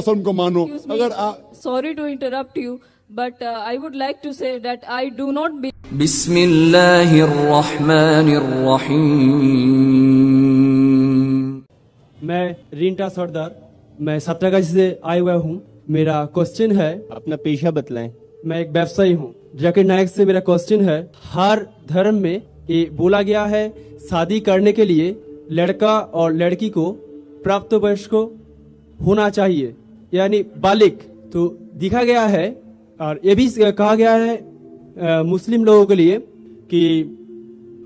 वसल्लम को मानो। अगर sorry to interrupt you, but I would like to say that I do not be बिस्मिल्लाहिर्रहमानिर्रहीम। मैं रिंटा सरदार, मैं सातरागाछी से आया हुआ हूँ। मेरा क्वेश्चन है, अपना पेशा बतलाएं। मैं एक व्यवसायी हूँ। जाकिर नायक से मेरा क्वेश्चन है, हर धर्म में ये बोला गया है शादी करने के लिए लड़का और लड़की को प्राप्त वयस्क होना चाहिए, यानी बालिग। तो दिखा गया है और ये भी कहा गया है मुस्लिम लोगों के लिए कि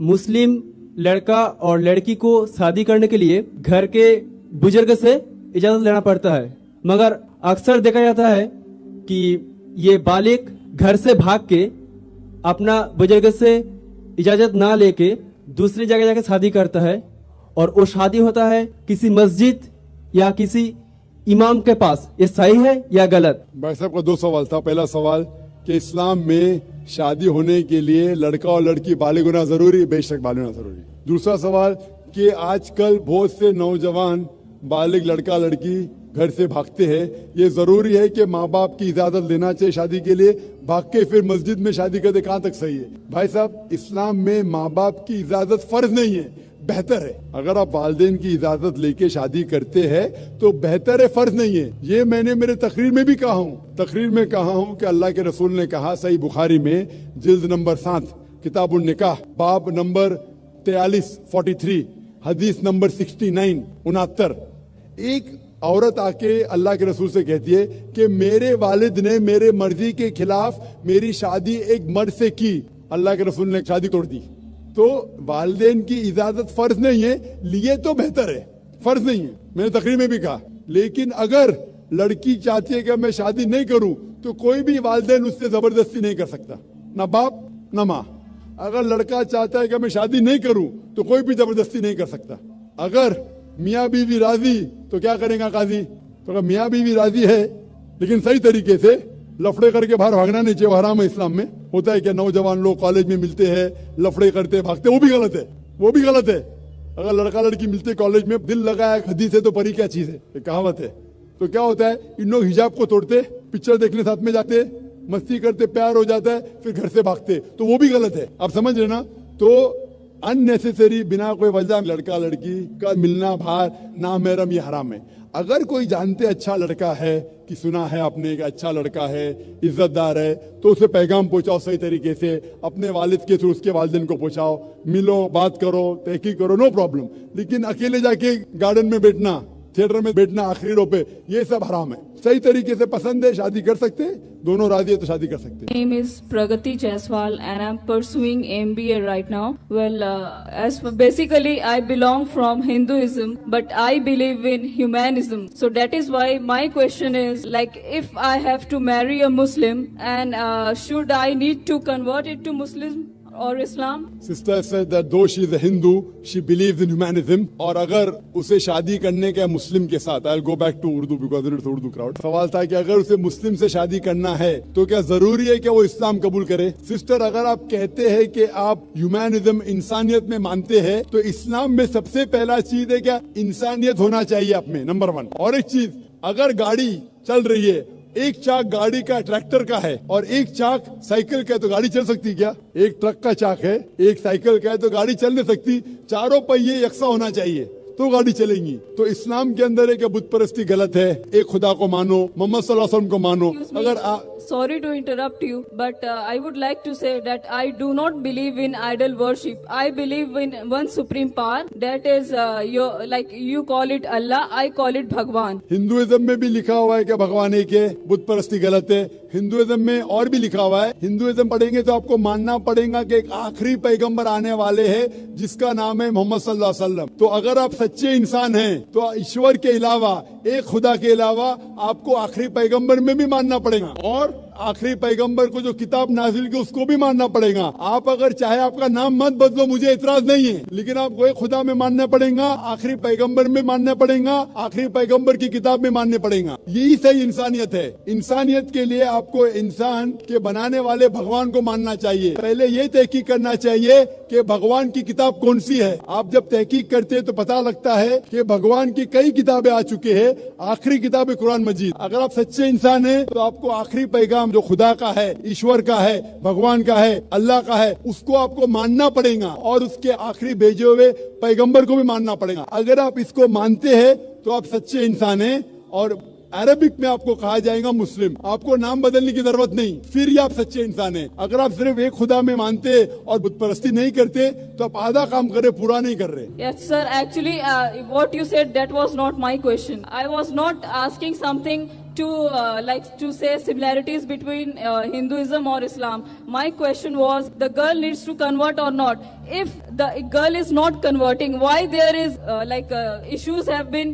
मुस्लिम लड़का और लड़की को शादी करने के लिए घर के बुजुर्ग से इजाजत लेना पड़ता है, मगर अक्सर देखा जाता है कि ये बालिग घर से भाग के अपना बुजुर्ग से इजाजत ना लेके दूसरी जगह जाके शादी करता है, और वो शादी होता है किसी मस्जिद या किसी इमाम के पास। ये सही है या गलत? भाई साहब का दो सवाल था। पहला सवाल कि इस्लाम में शादी होने के लिए लड़का और लड़की बालिग होना जरूरी, बेशक बालिग होना जरूरी। दूसरा सवाल कि आजकल बहुत से नौजवान बालिग लड़का लड़की घर से भागते हैं, ये जरूरी है कि माँ बाप की इजाजत लेना चाहिए शादी के लिए, भाग के फिर मस्जिद में शादी करते, कहाँ तक सही है? भाई साहब, इस्लाम में माँ बाप की इजाजत फर्ज नहीं है, बेहतर है। अगर आप वालिदैन की इजाजत लेके शादी करते हैं तो बेहतर है, फर्ज नहीं है। ये मैंने मेरे तकरीर में भी कहा हूँ। तकरीर में कहा हूँ कि अल्लाह के रसूल ने कहा, सही बुखारी में जिल्द नंबर 7 किताबुन निकाह बाब नंबर 43 हदीस नंबर 69 एक औरत आके अल्लाह के रसूल से कहती है कि मेरे वालिद ने मेरे मर्जी के खिलाफ मेरी शादी एक मर्द से की। अल्लाह के रसूल ने शादी तोड़ दी। तो वालिदैन की इजाजत फर्ज नहीं है, लिए तो बेहतर है, फर्ज नहीं है, मैंने तकरीर में भी कहा। लेकिन अगर लड़की चाहती है कि मैं शादी नहीं करूं तो कोई भी वालिदैन उससे जबरदस्ती नहीं कर सकता, ना बाप ना माँ। अगर लड़का चाहता है कि मैं शादी नहीं करूं तो कोई भी जबरदस्ती नहीं कर सकता। अगर मियाँ बीवी राजी तो क्या करेगा काजी? तो अगर मियाँ बीवी राजी है लेकिन सही तरीके से, लफड़े करके बाहर भागना नहीं चाहिए, हराम है इस्लाम में। होता है कि नौजवान लोग कॉलेज में मिलते हैं, लफड़े करते भागते, वो भी गलत है, वो भी गलत है। अगर लड़का लड़की मिलते कॉलेज में, दिल लगाया हदीस है तो परी क्या चीज है, ये कहावत है। तो क्या होता है, इन लोग हिजाब को तोड़ते, पिक्चर देखने साथ में जाते, मस्ती करते, प्यार हो जाता है, फिर घर से भागते, तो वो भी गलत है। आप समझ रहे ना? तो अननेसेसरी बिना कोई वजह लड़का लड़की का मिलना बाहर नामहरम, ये हराम है। अगर कोई जानते अच्छा लड़का है कि सुना है आपने कि अच्छा लड़का है, इज्जतदार है, तो उसे पैगाम पहुंचाओ सही तरीके से, अपने वालिद के थ्रू उसके वालिदैन को पहुंचाओ, मिलो, बात करो, तहकीक करो, नो प्रॉब्लम। लेकिन अकेले जाके गार्डन में बैठना, थिएटर में बैठना आखिरी रो पे, ये सब हराम है। सही तरीके से पसंद है, शादी कर सकते, दोनों राजी है तो शादी कर सकते। name is Pragati Jaiswal and I'm pursuing MBA right now. Well, as basically I belong from Hinduism, but I believe in humanism. So that is why my question is, like, if I have to marry a Muslim, and should I need to convert it to Muslim or Islam? Sister said that though she is a Hindu, she believes in humanism. और अगर उसे शादी करने का मुस्लिम के साथ, I'll go back to Urdu because it's Urdu crowd. सवाल था कि अगर उसे मुस्लिम से शादी करना है तो क्या जरूरी है कि वो इस्लाम कबूल करे? सिस्टर, अगर आप कहते हैं कि आप ह्यूमैनिज्म, इंसानियत में मानते हैं, तो इस्लाम में सबसे पहला चीज है क्या, इंसानियत होना चाहिए आप में, नंबर 1। और एक चीज, अगर गाड़ी चल रही है, एक चाक गाड़ी का ट्रैक्टर का है और एक चाक साइकिल का है, तो गाड़ी चल सकती क्या? एक ट्रक का चाक है, एक साइकिल का है, तो गाड़ी चल नहीं सकती। चारों पहिए यकसा होना चाहिए तो गाड़ी चलेंगी। तो इस्लाम के अंदर है कि बुत परस्ती गलत है, एक खुदा को मानो, मोहम्मद सल्लल्लाहु अलैहि वसल्लम को मानो। अगर Sorry to interrupt you, but I would like to say that I do not believe in idol worship. I believe in one supreme power, that is you call it Allah, I call it Bhagwan. Hinduism में भी लिखा हुआ है कि भगवान एक है, बुत परस्ती गलत है। हिंदुइज्म में और भी लिखा हुआ है, हिंदुइज्म पढ़ेंगे तो आपको मानना पड़ेगा कि एक आखिरी पैगंबर आने वाले हैं जिसका नाम है मोहम्मद सल्लल्लाहु अलैहि वसल्लम। तो अगर आप सच्चे इंसान हैं तो ईश्वर के अलावा, एक खुदा के अलावा, आपको आखिरी पैगंबर में भी मानना पड़ेगा। और आखिरी पैगंबर को जो किताब नाजिल की उसको भी मानना पड़ेगा। आप अगर चाहे आपका नाम मत बदलो, मुझे एतराज नहीं है, लेकिन आपको एक खुदा में मानना पड़ेगा, आखिरी पैगंबर में मानना पड़ेगा, आखिरी पैगंबर की किताब में मानने पड़ेगा। यही सही इंसानियत है। इंसानियत के लिए आपको इंसान के बनाने वाले भगवान को मानना चाहिए। पहले ये तहकीक करना चाहिए कि भगवान की किताब कौन सी है। आप जब तहकीक करते हैं तो पता लगता है कि भगवान की कई किताबें आ चुकी है, आखिरी किताब है कुरान मजीद। अगर आप सच्चे इंसान हैं तो आपको आखिरी पैगाम जो खुदा का है, ईश्वर का है, भगवान का है, अल्लाह का है, उसको आपको मानना पड़ेगा और उसके आखिरी भेजे हुए पैगंबर को भी मानना पड़ेगा। अगर आप इसको मानते हैं तो आप सच्चे इंसान हैं और अरबिक में आपको कहा जाएगा मुस्लिम। आपको नाम बदलने की जरूरत नहीं, फिर ही आप सच्चे इंसान हैं। अगर आप सिर्फ एक खुदा में मानते और बुत परस्ती नहीं करते तो आप आधा काम कर रहे, पूरा नहीं कर रहे। Yes, sir. Actually, what you said, that was not my question. I was not asking something to to say similarities between Hinduism or Islam. My question was, the girl needs to convert or not? If the girl is not converting, why there is issues have been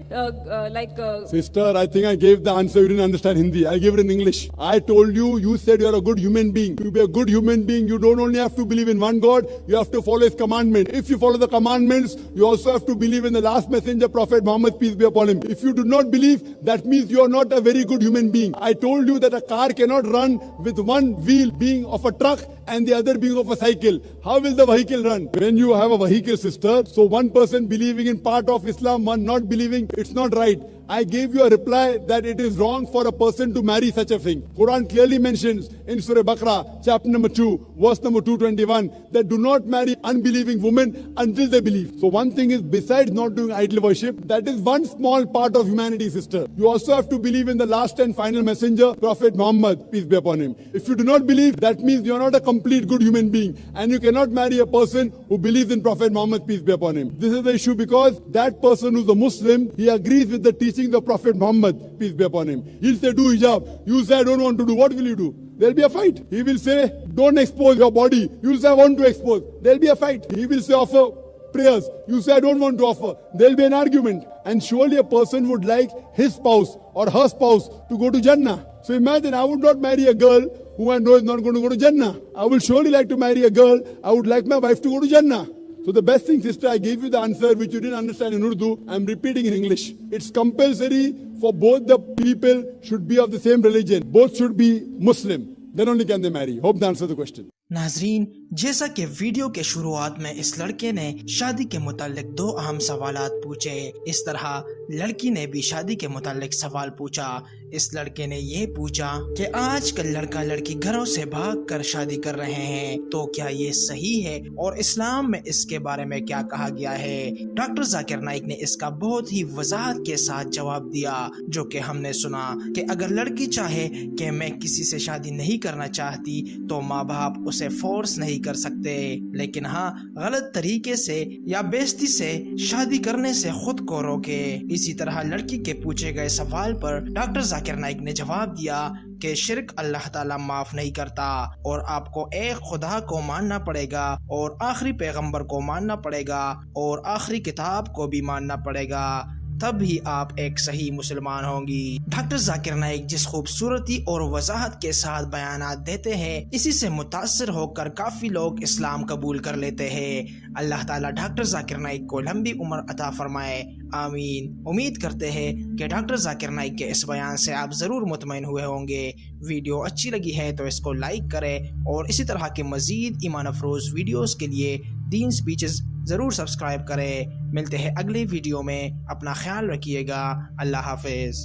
Sister, I think I gave the answer. You didn't understand Hindi. I gave it in English. I told you, you said you are a good human being. To be a good human being, you don't only have to believe in one God, you have to follow His commandment. If you follow the commandments, you also have to believe in the last messenger, Prophet Muhammad, peace be upon him. If you do not believe, that means you are not a very good human being. I told you that a car cannot run with one wheel being of a truck and the other being of a cycle. How will the vehicle run? When you have a vehicle, sister, so one person believing in part of Islam, one not believing, it's not right. I gave you a reply that it is wrong for a person to marry such a thing. Quran clearly mentions in Surah Baqarah, chapter number 2, verse number 221, that do not marry unbelieving women until they believe. So one thing is, besides not doing idol worship, that is one small part of humanity, sister. You also have to believe in the last and final messenger, Prophet Muhammad, peace be upon him. If you do not believe, that means you are not a complete good human being, and you cannot marry a person who believes in Prophet Muhammad, peace be upon him. This is the issue, because that person who's a Muslim, he agrees with the teaching the Prophet Muhammad, peace be upon him. He'll say, do hijab. You say, I don't want to do. What will you do? There'll be a fight. He will say, don't expose your body. You'll say, I want to expose. There'll be a fight. He will say, offer prayers. You say, I don't want to offer. There'll be an argument. And surely a person would like his spouse or her spouse to go to Jannah. So imagine, I would not marry a girl who I know is not going to go to Jannah. I will surely like to marry a girl. I would like my wife to go to Jannah. So the best thing, sister, I gave you the answer which you didn't understand in Urdu. I'm repeating in English. It's compulsory for both the people should be of the same religion. Both should be Muslim. Then only can they marry. Hope that answers the question. नाजरीन, जैसा कि video के शुरुआत में इस लड़के ने शादी के मुतालिक 2 अहम सवालात पूछे, इस तरह लड़की ने भी शादी के मुतालिक सवाल पूछा। इस लड़के ने ये पूछा कि आजकल लड़का लड़की घरों से भागकर शादी कर रहे हैं, तो क्या ये सही है और इस्लाम में इसके बारे में क्या कहा गया है? डॉक्टर जाकिर नाइक ने इसका बहुत ही वजाहत के साथ जवाब दिया, जो कि हमने सुना कि अगर लड़की चाहे कि मैं किसी से शादी नहीं करना चाहती तो माँ बाप उसे फोर्स नहीं कर सकते, लेकिन हाँ, गलत तरीके से या बेइज्जती से शादी करने से खुद को रोके। इसी तरह लड़की के पूछे गए सवाल पर डॉक्टर जाकिर नाइक ने जवाब दिया कि शिर्क अल्लाह ताला माफ नहीं करता और आपको एक खुदा को मानना पड़ेगा और आखिरी पैगंबर को मानना पड़ेगा और आखिरी किताब को भी मानना पड़ेगा, तब ही आप एक सही मुसलमान होंगी। डॉक्टर जाकिर नाइक जिस खूबसूरती और वजाहत के साथ बयानात देते हैं, इसी से मुतासिर होकर काफी लोग इस्लाम कबूल कर लेते हैं। अल्लाह ताला डॉक्टर जाकिर नाइक को लंबी उम्र अता फरमाए, आमीन। उम्मीद करते हैं कि डॉक्टर जाकिर नाइक के इस बयान से आप ज़रूर मुतमईन हुए होंगे। वीडियो अच्छी लगी है तो इसको लाइक करें और इसी तरह के मज़ीद ईमान अफरोज़ वीडियोस के लिए दीन स्पीचेस ज़रूर सब्सक्राइब करें। मिलते हैं अगले वीडियो में, अपना ख्याल रखिएगा। अल्लाह हाफिज़।